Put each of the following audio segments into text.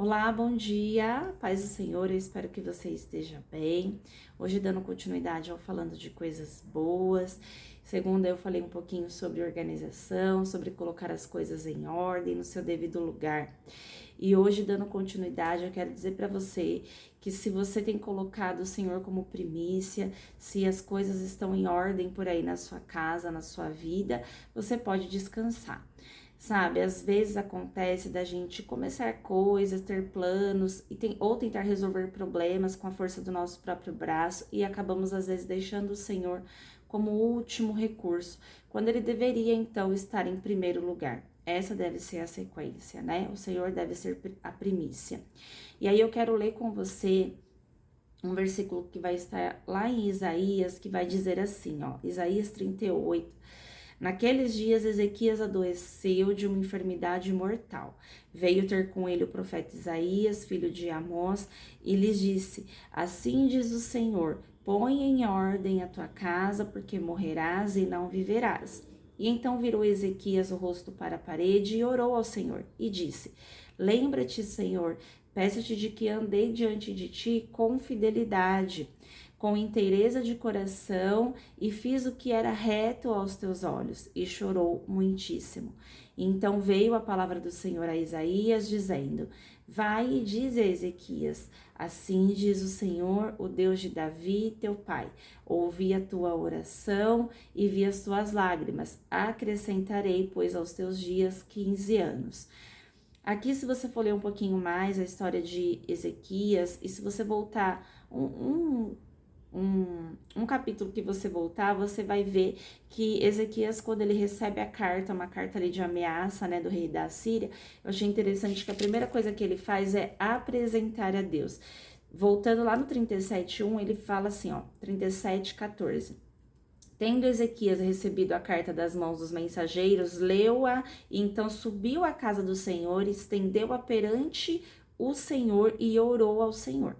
Olá, bom dia, paz do Senhor, eu espero que você esteja bem. Hoje dando continuidade ao falando de coisas boas. Segunda, eu falei um pouquinho sobre organização, sobre colocar as coisas em ordem no seu devido lugar. E hoje, dando continuidade, eu quero dizer para você que se você tem colocado o Senhor como primícia, se as coisas estão em ordem por aí na sua casa, na sua vida, você pode descansar. Sabe, às vezes acontece da gente começar coisas, ter planos ou tentar resolver problemas com a força do nosso próprio braço e acabamos às vezes deixando o Senhor como último recurso, quando ele deveria então estar em primeiro lugar. Essa deve ser a sequência, né? O Senhor deve ser a primícia. E aí eu quero ler com você um versículo que vai estar lá em Isaías, que vai dizer assim, ó, Isaías 38. Naqueles dias, Ezequias adoeceu de uma enfermidade mortal. Veio ter com ele o profeta Isaías, filho de Amós, e lhes disse: Assim diz o Senhor: põe em ordem a tua casa, porque morrerás e não viverás. E então virou Ezequias o rosto para a parede e orou ao Senhor, e disse: Lembra-te, Senhor, peço-te de que andei diante de ti com fidelidade, com inteireza de coração, e fiz o que era reto aos teus olhos, e chorou muitíssimo. Então veio a palavra do Senhor a Isaías, dizendo: Vai e dize a Ezequias: Assim diz o Senhor, o Deus de Davi, teu pai: Ouvi a tua oração e vi as tuas lágrimas. Acrescentarei, pois, aos teus dias 15 anos. Aqui, se você for ler um pouquinho mais a história de Ezequias, e se você voltar um capítulo que você voltar, você vai ver que Ezequias, quando ele recebe a carta, uma carta ali de ameaça, né, do rei da Síria, eu achei interessante que a primeira coisa que ele faz é apresentar a Deus. Voltando lá no 37:1, ele fala assim, ó, 37:14. Tendo Ezequias recebido a carta das mãos dos mensageiros, leu-a e então subiu à casa do Senhor, estendeu-a perante o Senhor e orou ao Senhor.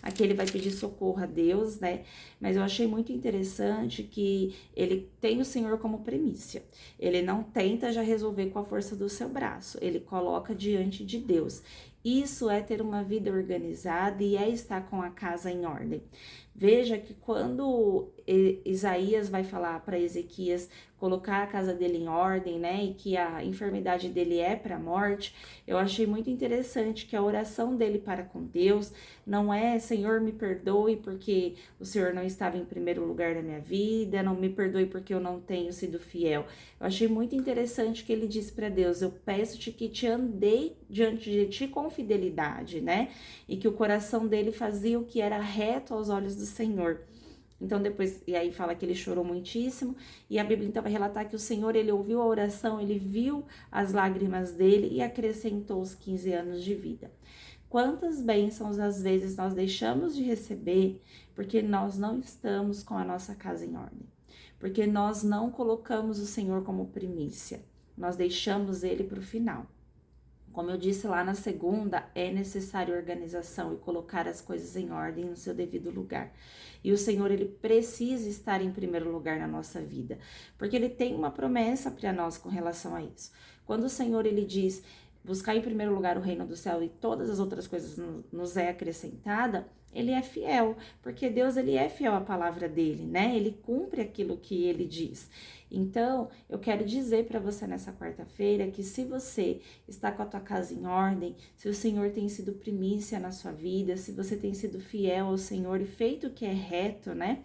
Aqui ele vai pedir socorro a Deus, né? Mas eu achei muito interessante que ele tem o Senhor como primícia. Ele não tenta já resolver com a força do seu braço, ele coloca diante de Deus. Isso é ter uma vida organizada e é estar com a casa em ordem. Veja que quando Isaías vai falar para Ezequias colocar a casa dele em ordem, né, e que a enfermidade dele é para a morte, eu achei muito interessante que a oração dele para com Deus não é: Senhor, me perdoe porque o Senhor não estava em primeiro lugar na minha vida, não me perdoe porque eu não tenho sido fiel. Eu achei muito interessante que ele disse para Deus: eu peço-te que te andei diante de ti com fidelidade, né? E que o coração dele fazia o que era reto aos olhos do Senhor. Então depois, e aí fala que ele chorou muitíssimo, e a Bíblia então vai relatar que o Senhor, ele ouviu a oração, ele viu as lágrimas dele e acrescentou os 15 anos de vida. Quantas bênçãos às vezes nós deixamos de receber porque nós não estamos com a nossa casa em ordem, porque nós não colocamos o Senhor como primícia, nós deixamos ele para o final. Como eu disse lá na segunda, é necessário organização e colocar as coisas em ordem no seu devido lugar. E o Senhor, ele precisa estar em primeiro lugar na nossa vida, porque ele tem uma promessa para nós com relação a isso. Quando o Senhor, ele diz: buscar em primeiro lugar o reino do céu e todas as outras coisas nos é acrescentada, ele é fiel, porque Deus, ele é fiel à palavra dele, né? Ele cumpre aquilo que ele diz. Então, eu quero dizer para você nessa quarta-feira que se você está com a tua casa em ordem, se o Senhor tem sido primícia na sua vida, se você tem sido fiel ao Senhor e feito o que é reto, né?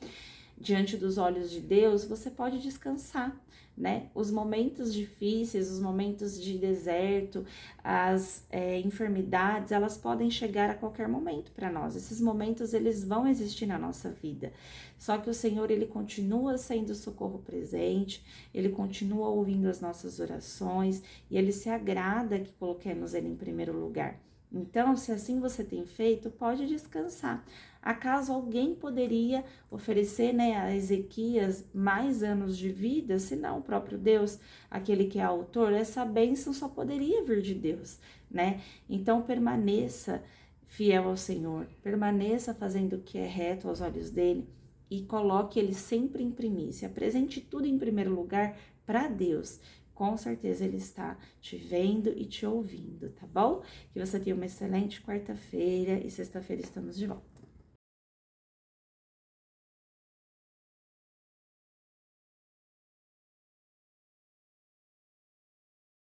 Diante dos olhos de Deus, você pode descansar, né? Os momentos difíceis, os momentos de deserto, as enfermidades, elas podem chegar a qualquer momento para nós. Esses momentos, eles vão existir na nossa vida. Só que o Senhor, ele continua sendo socorro presente, ele continua ouvindo as nossas orações e ele se agrada que coloquemos ele em primeiro lugar. Então, se assim você tem feito, pode descansar. Acaso alguém poderia oferecer, né, a Ezequias mais anos de vida, se não o próprio Deus, aquele que é autor? Essa bênção só poderia vir de Deus, né? Então, permaneça fiel ao Senhor, permaneça fazendo o que é reto aos olhos dele e coloque ele sempre em primícia. Apresente tudo em primeiro lugar para Deus. com certeza ele está te vendo e te ouvindo, tá bom? Que você tenha uma excelente quarta-feira e sexta-feira estamos de volta.